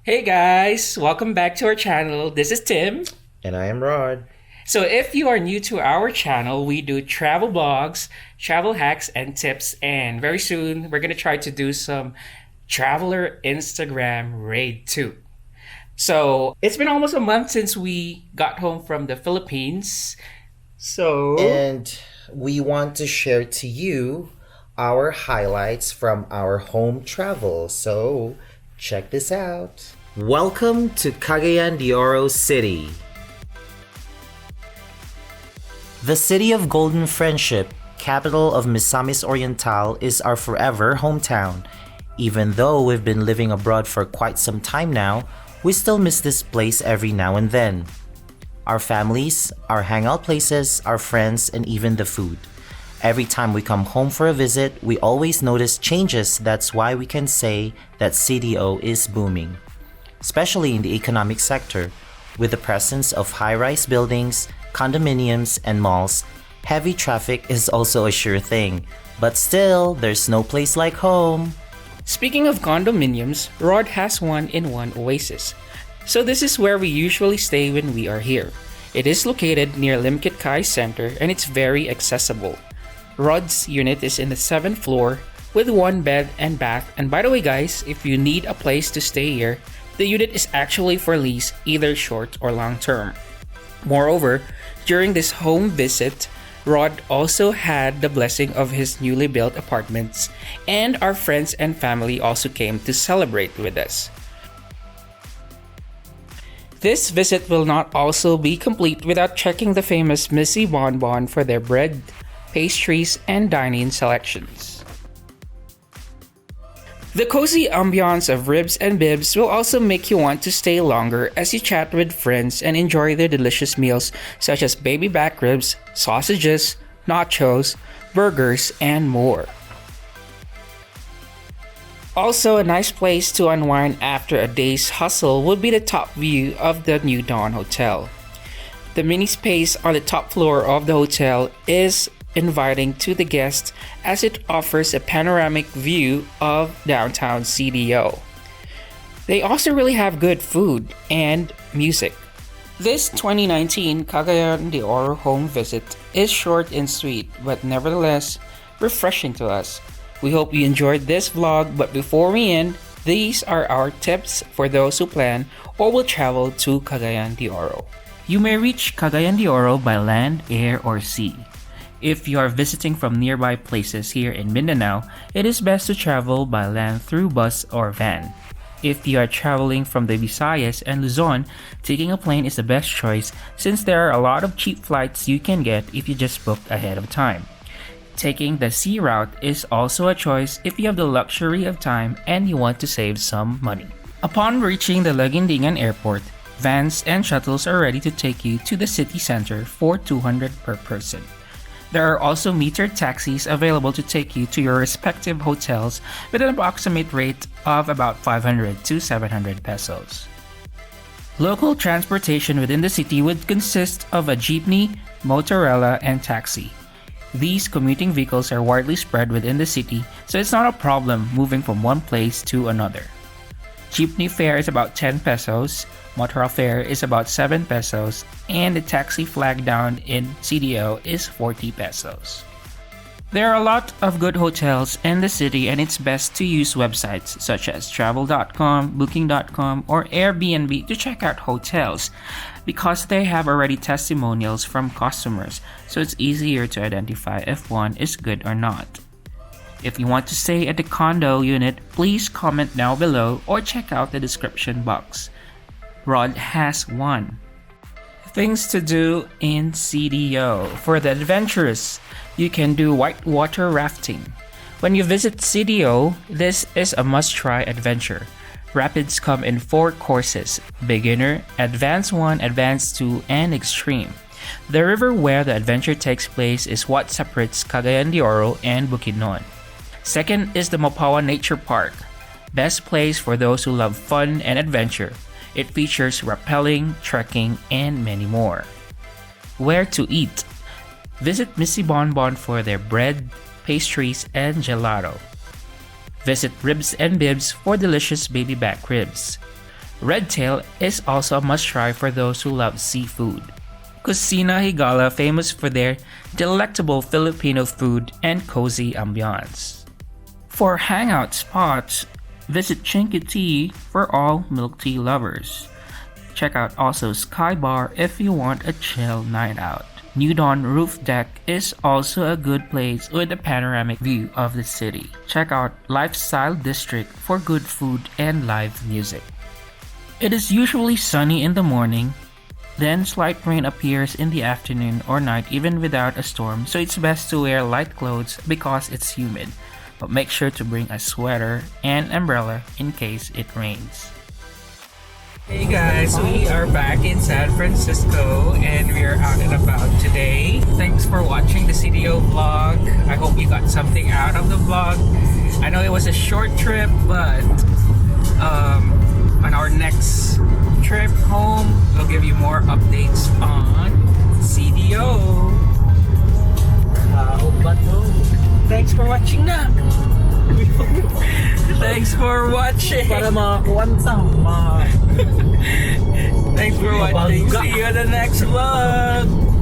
Hey guys, welcome back to our channel. This is Tim. And I am Rod. So if you are new to our channel, we do travel blogs, travel hacks, and tips. And very soon, we're going to try to do some traveler Instagram raid too. So it's been almost a month since we got home from the Philippines. And we want to share to you our highlights from our home travel. So check this out. Welcome to Cagayan de Oro City. The city of golden friendship, capital of Misamis Oriental, is our forever hometown. Even though we've been living abroad for quite some time now, we still miss this place every now and then. Our families, our hangout places, our friends, and even the food. Every time we come home for a visit, we always notice changes. That's why we can say that CDO is booming. Especially in the economic sector, with the presence of high-rise buildings, condominiums, and malls, heavy traffic is also a sure thing. But still, there's no place like home. Speaking of condominiums, Rod has one in one Oasis. So this is where we usually stay when we are here. It is located near Limkit Kai Center and it's very accessible. Rod's unit is in the 7th floor with 1 bed and bath. And by the way guys, if you need a place to stay here, the unit is actually for lease, either short or long term. Moreover, during this home visit, Rod also had the blessing of his newly built apartments, and our friends and family also came to celebrate with us. This visit will not also be complete without checking the famous Missy Bonbon for their bread, pastries, and dining selections. The cozy ambiance of Ribs and Bibs will also make you want to stay longer as you chat with friends and enjoy their delicious meals such as baby back ribs, sausages, nachos, burgers, and more. Also, a nice place to unwind after a day's hustle would be the top view of the New Dawn Hotel. The mini space on the top floor of the hotel is inviting to the guests as it offers a panoramic view of downtown CDO. They also really have good food and music. This 2019 Cagayan de Oro home visit is short and sweet, but nevertheless refreshing to us. We hope you enjoyed this vlog, but before we end, these are our tips for those who plan or will travel to Cagayan de Oro. You may reach Cagayan de Oro by land, air, or sea. If you are visiting from nearby places here in Mindanao, it is best to travel by land through bus or van. If you are traveling from the Visayas and Luzon, taking a plane is the best choice since there are a lot of cheap flights you can get if you just book ahead of time. Taking the sea route is also a choice if you have the luxury of time and you want to save some money. Upon reaching the LAGUINDINGAN airport, vans and shuttles are ready to take you to the city center for 200 per person. There are also metered taxis available to take you to your respective hotels with an approximate rate of about 500 to 700 pesos. Local transportation within the city would consist of a jeepney, motorella, and taxi. These commuting vehicles are widely spread within the city, so it's not a problem moving from one place to another. Jeepney fare is about 10 pesos, motorella fare is about 7 pesos, and the taxi flag down in CDO is 40 pesos. There are a lot of good hotels in the city and it's best to use websites such as travel.com, booking.com, or Airbnb to check out hotels because they have already testimonials from customers, so it's easier to identify if one is good or not. If you want to stay at the condo unit, please comment down below or check out the description box. Rod has one. Things to do in CDO. For the adventurous, you can do whitewater rafting. When you visit CDO, this is a must-try adventure. Rapids come in 4 courses: beginner, advanced 1, advanced 2, and extreme. The river where the adventure takes place is what separates Cagayan de Oro and Bukidnon. Second is the Mapawa Nature Park. Best place for those who love fun and adventure. It features rappelling, trekking, and many more. Where to eat? Visit Missy Bonbon for their bread, pastries, and gelato. Visit Ribs and Bibs for delicious baby back ribs. Redtail is also a must-try for those who love seafood. Kusina Higala, famous for their delectable Filipino food and cozy ambiance. For hangout spots, visit Chinky Tea for all milk tea lovers. Check out also Sky Bar if you want a chill night out. New Dawn Roof Deck is also a good place with a panoramic view of the city. Check out Lifestyle District for good food and live music. It is usually sunny in the morning, then slight rain appears in the afternoon or night even without a storm, so it's best to wear light clothes because it's humid. But make sure to bring a sweater and umbrella in case it rains. Hey guys, we are back in San Francisco and we are out and about today. Thanks for watching the CDO vlog. I hope you got something out of the vlog. I know it was a short trip, but on our next trip home, we'll give you more updates on CDO. Thanks for watching na! Thanks for watching! Para makakuwanta. Thanks for watching. See you in the next vlog!